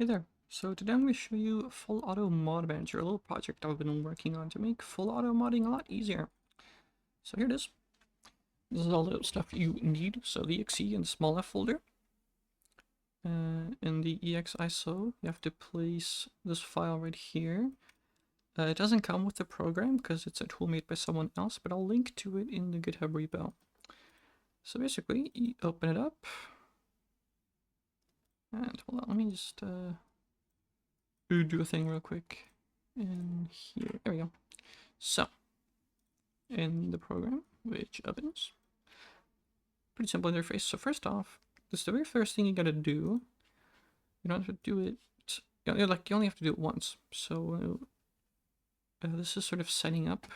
Hey there. So today I'm going to show you Full Auto Mod Manager, a little project I've been working on to make full auto modding a lot easier. So here it is. This is all the stuff you need. So the exe and small f folder. In the EXISO, you have to place this file right here. It doesn't come with the program because it's a tool made by someone else, but I'll link to it in the GitHub repo. So basically, you open it up. And hold on, let me just do a thing real quick. In here, there we go. So, in the program, which opens, pretty simple interface. So first off, this is the very first thing you gotta do. You don't have to do it, you only have to do it once. So this is sort of setting up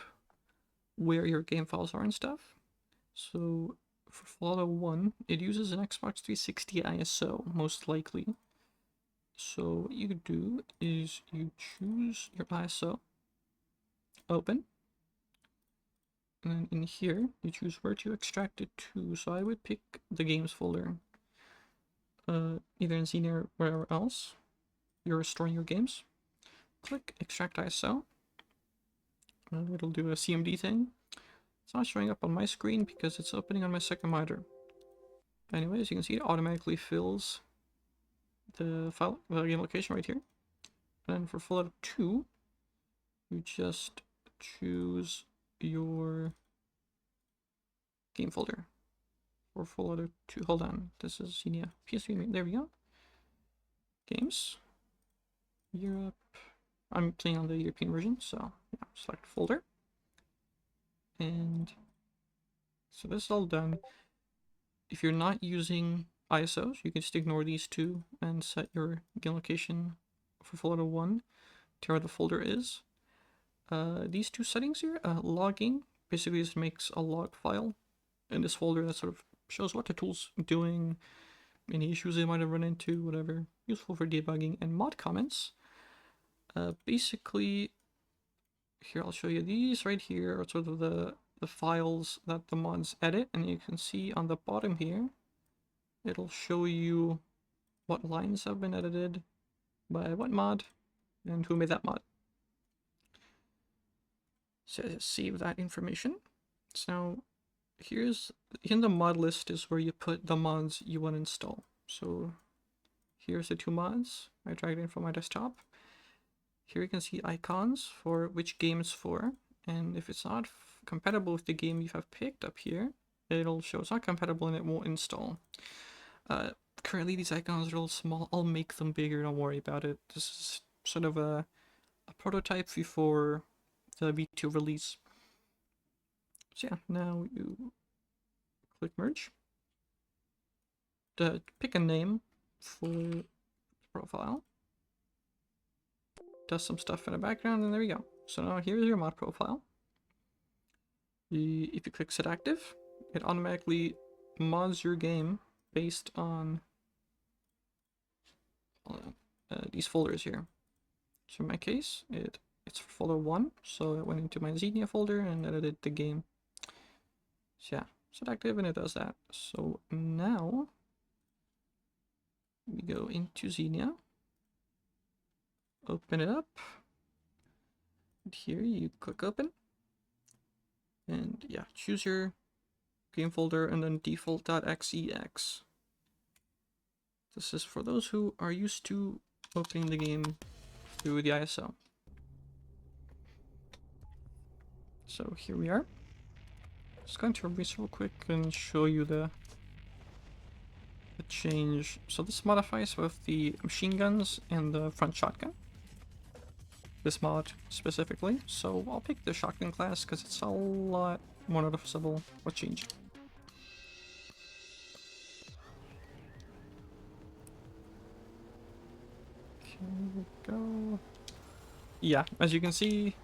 where your game files are and stuff. So for Fallout 1, it uses an Xbox 360 ISO, most likely. So what you do is you choose your ISO, open, and then in here you choose where to extract it to. So I would pick the games folder, either in Xenia or wherever else you're storing your games. Click extract ISO. It'll do a CMD thing. It's not showing up on my screen because it's opening on my second monitor. Anyway, as you can see, it automatically fills the file, the game location right here. And then for Fallout 2, you just choose your game folder. For Fallout 2, hold on, this is Xenia PS3, there we go. Games, Europe. I'm playing on the European version, so yeah, select folder. And so this is all done. If you're not using ISOs, you can just ignore these two and set your game location for Fallout 1 to where the folder is. These two settings here, logging, basically just makes a log file in this folder that sort of shows what the tool's doing, any issues they might have run into, whatever, useful for debugging. And mod comments, basically, here I'll show you these right here are sort of the files that the mods edit, and you can see on the bottom here, it'll show you what lines have been edited by what mod and who made that mod. So just save that information. So here's in the mod list is where you put the mods you want to install. So here's the two mods I dragged in from my desktop. Here you can see icons for which game it's for, and if it's not compatible with the game you have picked up here, it'll show it's not compatible and it won't install. Currently these icons are a little small. I'll make them bigger, don't worry about it. This is sort of a prototype before the V2 release. So yeah, now you click merge. Pick a name for the profile. Does some stuff in the background, and there we go. So now here's your mod profile. If you click set active, it automatically mods your game based on these folders here. So in my case, it's for folder 1, so it went into my Xenia folder and edited the game. So yeah, set active and it does that. So now we go into Xenia, open it up, and here you click open, and yeah, choose your game folder and then default.xex. This is for those who are used to opening the game through the ISO. So here we are. Just going to erase real quick and show you the change. So this modifies both the machine guns and the front shotgun. This mod specifically. So I'll pick the shotgun class because it's a lot more noticeable what changed. Here we go. Yeah, as you can see,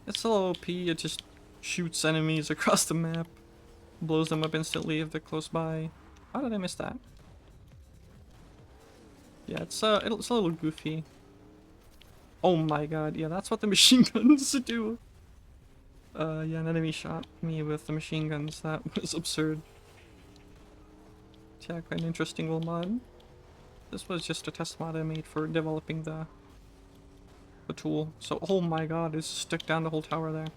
it's a little OP. It just shoots enemies across the map, blows them up instantly if they're close by. How did I miss that? Yeah, it's a little goofy. Oh my god, yeah, that's what the machine guns do. Yeah, an enemy shot me with the machine guns. That was absurd. Yeah, quite an interesting little mod. This was just a test mod I made for developing the tool. So, oh my god, it's stuck down the whole tower there.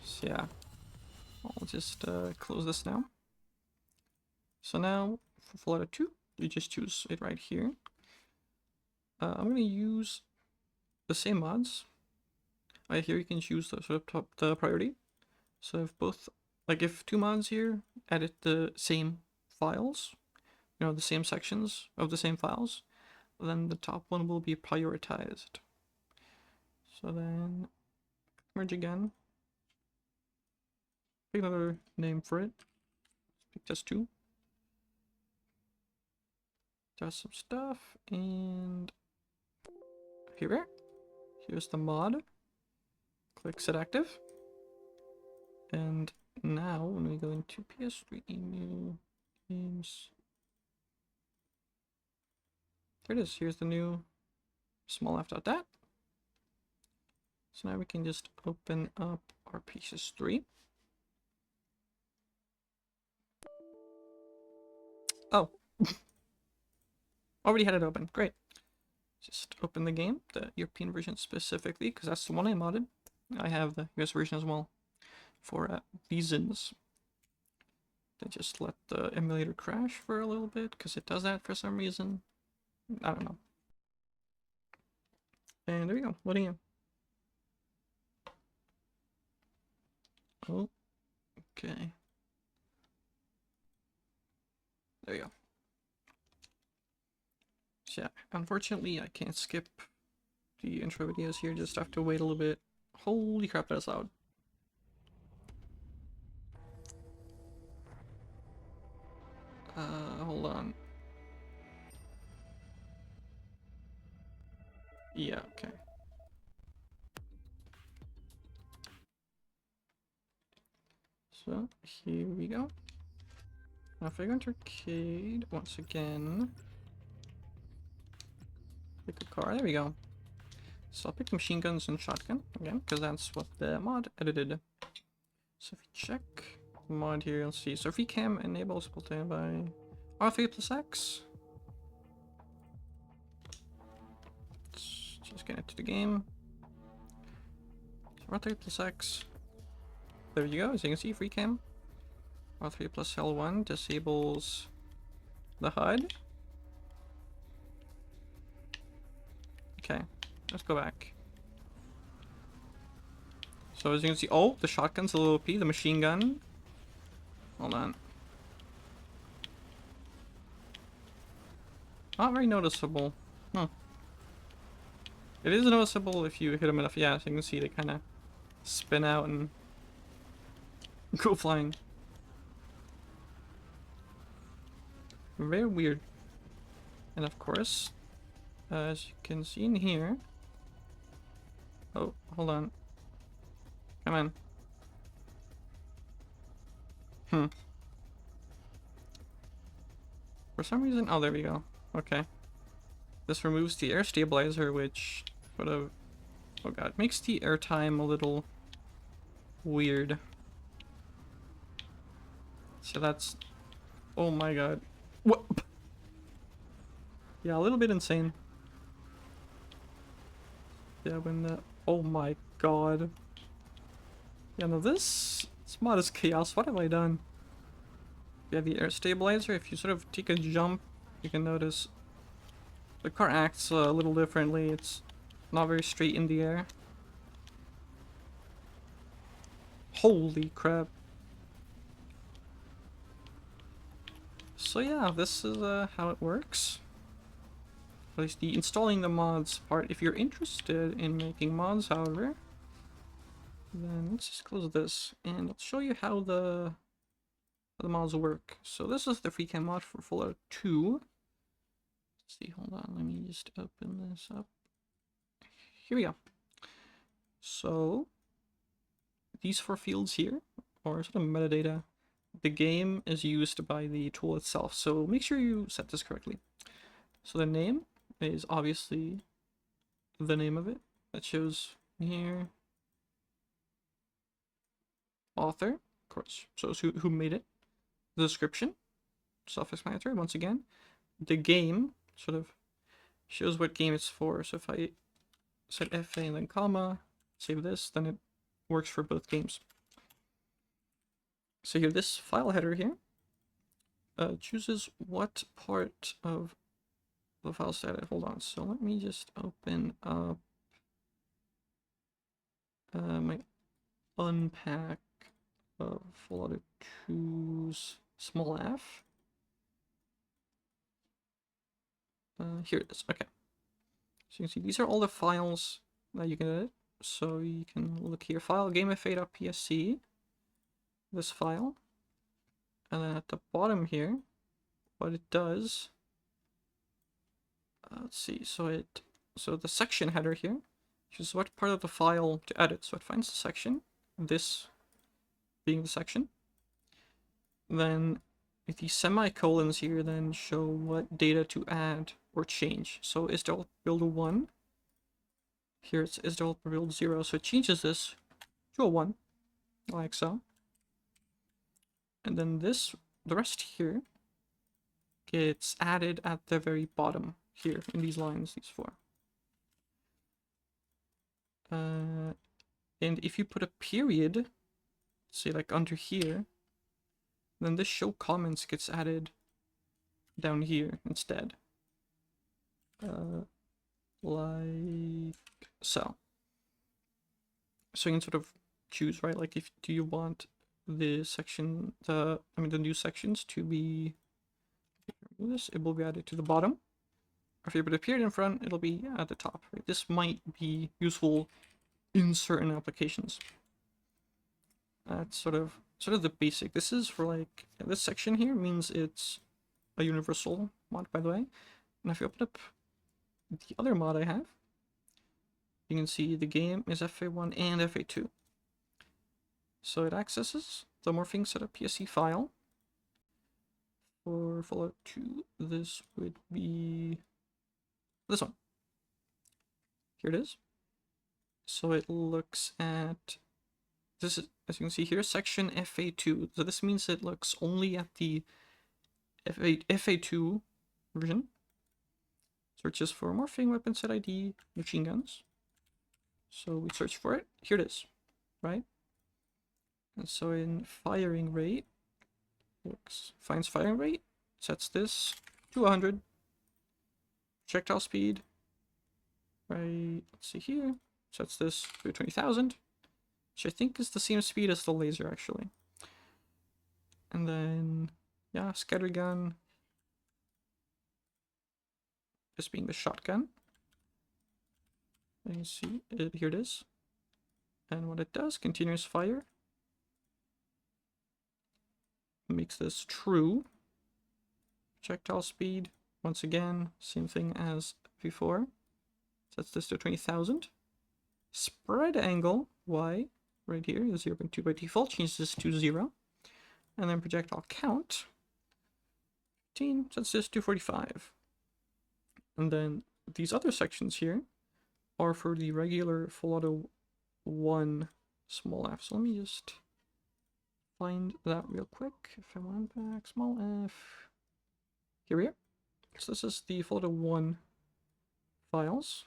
So yeah, I'll just close this now. So now, for Fallout 2, you just choose it right here. I'm going to use the same mods. Right here you can choose the sort of the priority. So if both, like if two mods here edit the same files, you know, the same sections of the same files, then the top one will be prioritized. So then merge again. Pick another name for it. Pick test2. Test some stuff, and here. Here's the mod. Click set active. And now when we go into PS3 new games, there it is. Here's the new small f.dat. So now we can just open up our PS3. Oh, already had it open. Great. Just open the game, the European version specifically, because that's the one I modded. I have the US version as well for reasons. They just let the emulator crash for a little bit because it does that for some reason. I don't know. And there we go. Loading in. Oh, okay. There you go. So yeah, unfortunately I can't skip the intro videos here. Just have to wait a little bit. Holy crap, that's loud. Hold on. Yeah, okay. So, here we go. Now if I go into arcade, once again, pick a car, there we go. So I'll pick machine guns and shotgun, again, because that's what the mod edited. So if we check mod here, you'll see, so free cam enables by R3 plus X. Let's just get into the game. So R3 plus X. There you go, as you can see, free cam. R3 plus L1 disables the HUD. Okay, let's go back. So as you can see, oh, the shotgun's a little OP, the machine gun. Hold on. Not very noticeable. Huh. It is noticeable if you hit them enough. Yeah, so you can see they kind of spin out and go flying. Very weird. And of course, as you can see in here. Oh, hold on. Come on. For some reason, oh, there we go. Okay. This removes the air stabilizer, which sort of, oh god, makes the airtime a little weird. So that's, oh my god. What? Yeah, a little bit insane. Yeah, when the, oh my god. Yeah, no, this mod is chaos. What have I done? Yeah, the air stabilizer, if you sort of take a jump, you can notice the car acts a little differently. It's not very straight in the air. Holy crap. So yeah, this is how it works. At least the installing the mods part. If you're interested in making mods, however, then let's just close this and I'll show you how the mods work. So this is the FreeCam mod for Fallout 2. Let's see, hold on, let me just open this up. Here we go. So these 4 fields here are sort of metadata. The game is used by the tool itself, so make sure you set this correctly. So the name is obviously the name of it. That shows here. Author, of course, shows who made it. The description, self-explanatory. Once again, the game sort of shows what game it's for. So if I set FA and then comma, save this, then it works for both games. So here, this file header here chooses what part of the file status. Hold on. So let me just open up my unpack of Fallout 2's small f. Here it is. Okay. So you can see these are all the files that you can edit. So you can look here, file gamefa.psc, this file, and then at the bottom here, what it does. Let's see. So the section header here, which is what part of the file to edit. So it finds the section, this being the section. Then with the semicolons here, then show what data to add or change. So is developer build 1. Here it's is developer build 0. So it changes this to a 1, like so. And then the rest here gets added at the very bottom here in these lines, these 4. And if you put a period, say like under here, then this show comments gets added down here instead. Like so. So you can sort of choose, right? Like if do you want the section, the new sections to be this, it will be added to the bottom. Or if you put a period in front, it'll be at the top. Right? This might be useful in certain applications. That's sort of the basic. This is for like this section here means it's a universal mod, by the way. And if you open up the other mod I have, you can see the game is FA1 and FA2. So it accesses the morphing setup PSC file. For Fallout 2, this would be this one. Here it is. So it looks at this is, as you can see here, section FA2. So this means it looks only at the FA2 version. Searches for morphing weapon set ID machine guns. So we search for it. Here it is, right? And so in firing rate, finds firing rate, sets this to 100. Projectile speed, right? Let's see here. Sets this to 20,000, which I think is the same speed as the laser actually. And then, yeah, scatter gun. This being the shotgun. And you see it, here it is. And what it does, continuous fire. Makes this true. Projectile speed, once again, same thing as before. Sets this to 20,000. Spread angle, Y, right here, is 0.2 by default, changes this to 0. And then projectile count, 15, sets this to 45. And then these other sections here are for the regular Fallout 1 small f. So let me just find that real quick. If I want back, small f. Here we are. So this is the Fallout 1 files.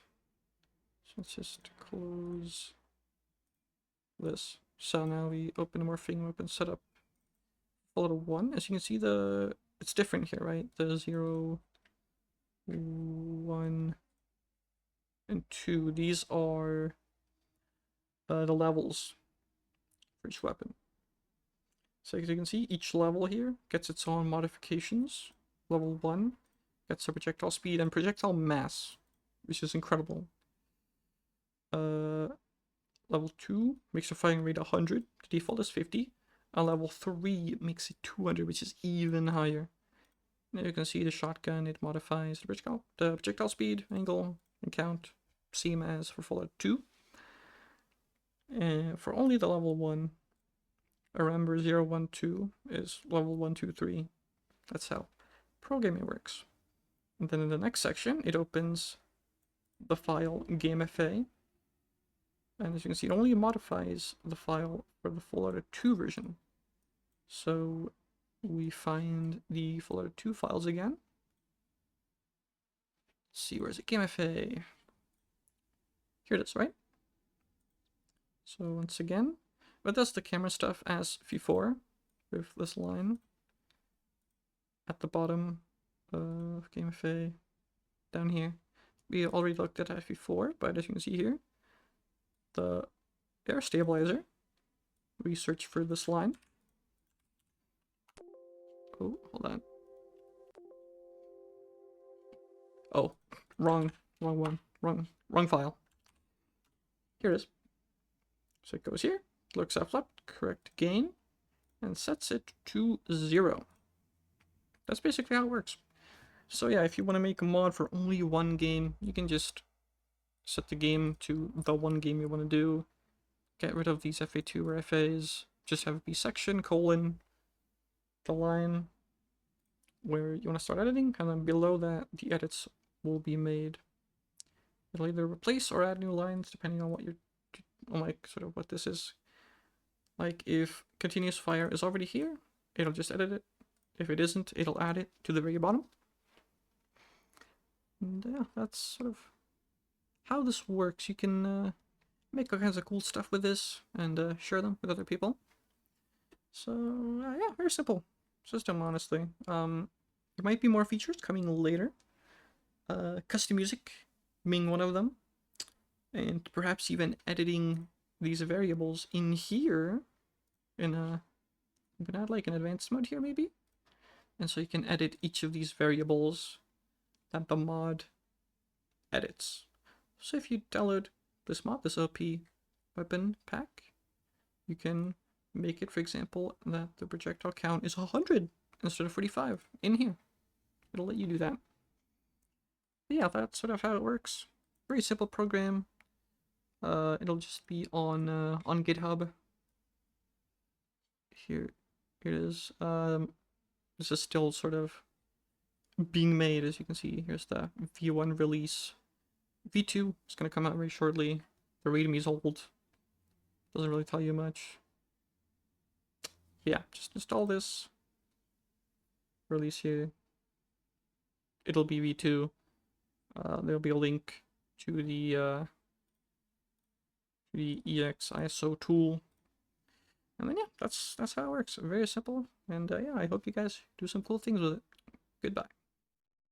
So let's just close this. So now we open morphing weapon setup Fallout 1. As you can see, it's different here, right? The 0, 1, and 2. These are the levels for each weapon. So as you can see, each level here gets its own modifications. Level 1 gets a projectile speed and projectile mass, which is incredible. Level 2 makes the firing rate 100. The default is 50. And level 3 makes it 200, which is even higher. Now you can see the shotgun, it modifies the projectile speed, angle, and count, same as for Fallout 2. And for only the level 1, remember 0, 1, 2 is level 1, 2, 3. That's how programming works. And then in the next section, it opens the file gamefa. And as you can see, it only modifies the file for the Fallout 2 version. So we find the Flutter 2 files again. Let's see, where's it? GameFA. Here it is, right? So once again, but that's the camera stuff as V4 with this line at the bottom of GameFA down here. We already looked at that V4, but as you can see here, the air stabilizer, we search for this line. Oh, hold on. Oh, wrong one, wrong file. Here it is. So it goes here, looks left, correct gain, and sets it to 0. That's basically how it works. So yeah, if you want to make a mod for only one game, you can just set the game to the one game you want to do, get rid of these FA2 or FAs, just have it be section, colon, the line where you want to start editing, and then below that, the edits will be made. It'll either replace or add new lines, depending on what you're, on like, sort of what this is. Like, if continuous fire is already here, it'll just edit it. If it isn't, it'll add it to the very bottom. And yeah, that's sort of how this works. You can make all kinds of cool stuff with this and share them with other people. So yeah, very simple system, honestly. There might be more features coming later. Custom music being one of them, and perhaps even editing these variables in here. In I'm gonna add like an advanced mode here maybe, and so you can edit each of these variables that the mod edits. So if you download this mod, this OP weapon pack, you can make it, for example, that the projectile count is 100 instead of 45 in here. It'll let you do that. But yeah, that's sort of how it works. Very simple program. It'll just be on GitHub. Here it is. This is still sort of being made, as you can see. Here's the V1 release. V2 is going to come out very shortly. The README is old. Doesn't really tell you much. Yeah, just install this. Release here. It'll be V2. There'll be a link to the EX ISO tool. And then yeah, that's how it works. Very simple. And yeah, I hope you guys do some cool things with it. Goodbye.